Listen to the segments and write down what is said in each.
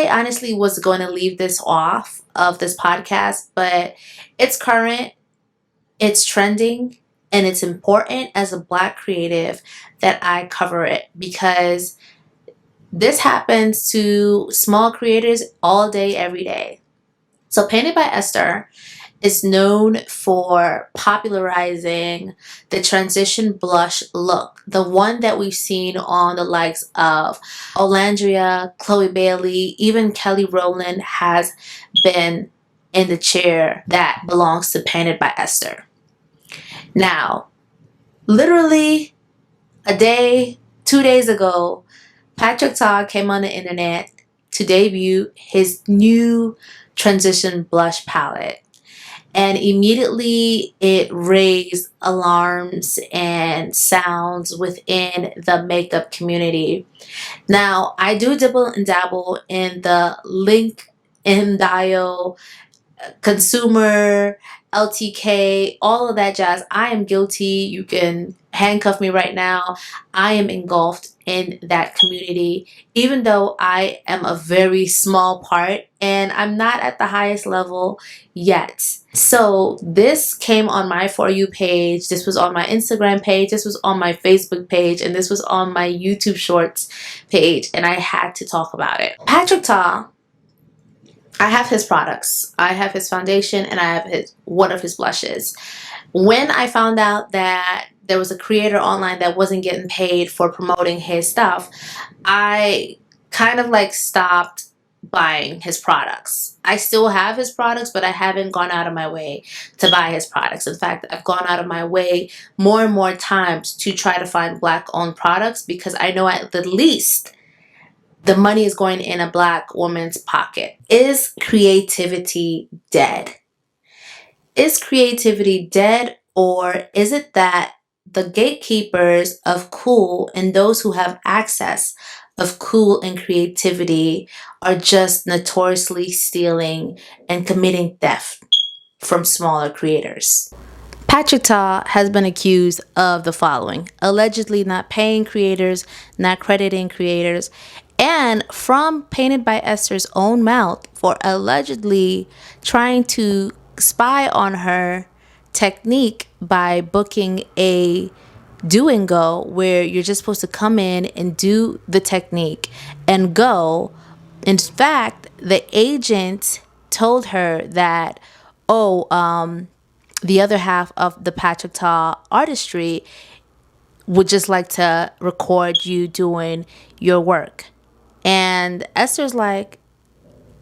I honestly was going to leave this off of this podcast, but it's current, it's trending, and it's important as a Black creative that I cover it because this happens to small creators all day, every day. So Painted by Esther is known for popularizing the transition blush look, the one that we've seen on the likes of Olandria, Chloe Bailey, even Kelly Rowland has been in the chair that belongs to Painted by Esther. Now, literally a day, 2 days ago, Patrick Ta came on the internet to debut his new transition blush palette. And immediately it raised alarms and sounds within the makeup community. Now, I do dibble and dabble in the link in bio, consumer, LTK, all of that jazz. I am guilty. You can handcuff me right now. I am engulfed in that community, even though I am a very small part and I'm not at the highest level yet. So this came on my For You page, this was on my Instagram page, this was on my Facebook page, and this was on my YouTube Shorts page, and I had to talk about it. Patrick Ta, I have his products. I have his foundation and I have one of his blushes. When I found out that there was a creator online that wasn't getting paid for promoting his stuff, I kind of like stopped buying his products. I still have his products, but I haven't gone out of my way to buy his products. In fact, I've gone out of my way more and more times to try to find Black owned products because I know at the least the money is going in a Black woman's pocket. Is creativity dead? Is creativity dead, or is it that the gatekeepers of cool and those who have access of cool and creativity are just notoriously stealing and committing theft from smaller creators? Patrick Ta has been accused of the following: allegedly not paying creators, not crediting creators, and from Painted by Esther's own mouth for allegedly trying to spy on her technique by booking a do and go where you're just supposed to come in and do the technique and go. In fact, the agent told her that, the other half of the Patrick Ta Artistry would just like to record you doing your work. And Esther's like,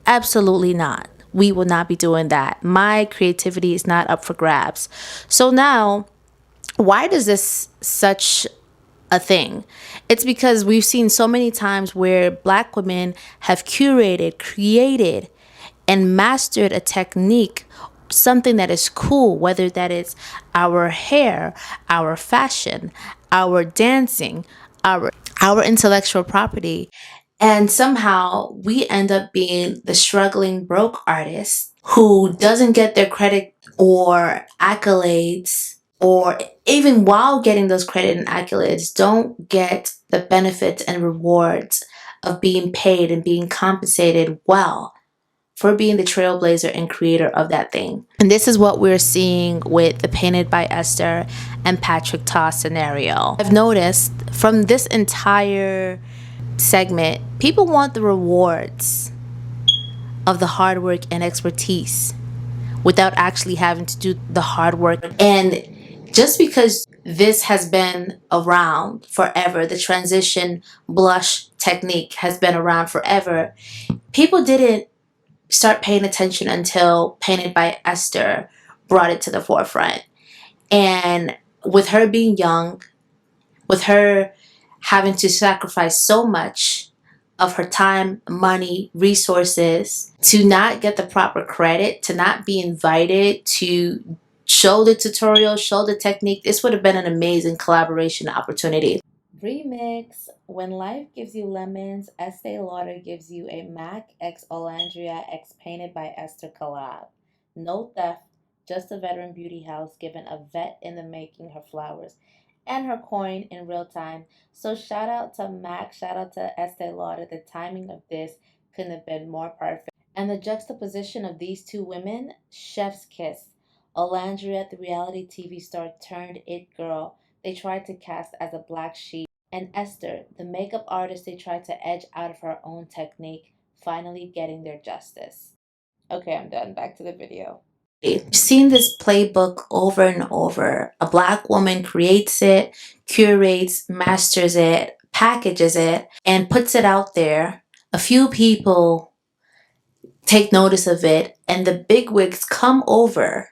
absolutely not. We will not be doing that. My creativity is not up for grabs. So now, why is this such a thing? It's because we've seen so many times where Black women have curated, created, and mastered a technique, something that is cool, whether that is our hair, our fashion, our dancing, our intellectual property. And somehow we end up being the struggling broke artist who doesn't get their credit or accolades, or even while getting those credit and accolades, don't get the benefits and rewards of being paid and being compensated well for being the trailblazer and creator of that thing. And this is what we're seeing with the Painted by Esther and Patrick Ta scenario. I've noticed from this entire segment, people want the rewards of the hard work and expertise without actually having to do the hard work. And just because this has been around forever, the transition blush technique has been around forever, people didn't start paying attention until Painted by Esther brought it to the forefront. And with her being young, with her having to sacrifice so much of her time, money, resources to not get the proper credit, to not be invited to show the tutorial, show the technique, this would have been an amazing collaboration opportunity. Remix: When Life Gives You Lemons, Estee Lauder gives you a MAC x Olandria x Painted by Esther collab. No theft, just a veteran beauty house giving a vet in the making her flowers and her coin in real time. So shout out to MAC, shout out to Estee Lauder. The timing of this couldn't have been more perfect. And the juxtaposition of these two women, chef's kiss. Olandria, the reality TV star turned it girl, they tried to cast as a black sheep. And Esther, the makeup artist they tried to edge out of her own technique, finally getting their justice. Okay, I'm done. Back to the video. I've seen this playbook over and over. A black woman creates it, curates, masters it, packages it, and puts it out there. A few people take notice of it, and the bigwigs come over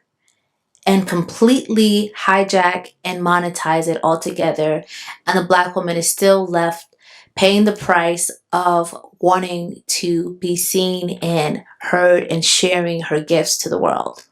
and completely hijack and monetize it altogether. And the black woman is still left paying the price of wanting to be seen and heard and sharing her gifts to the world.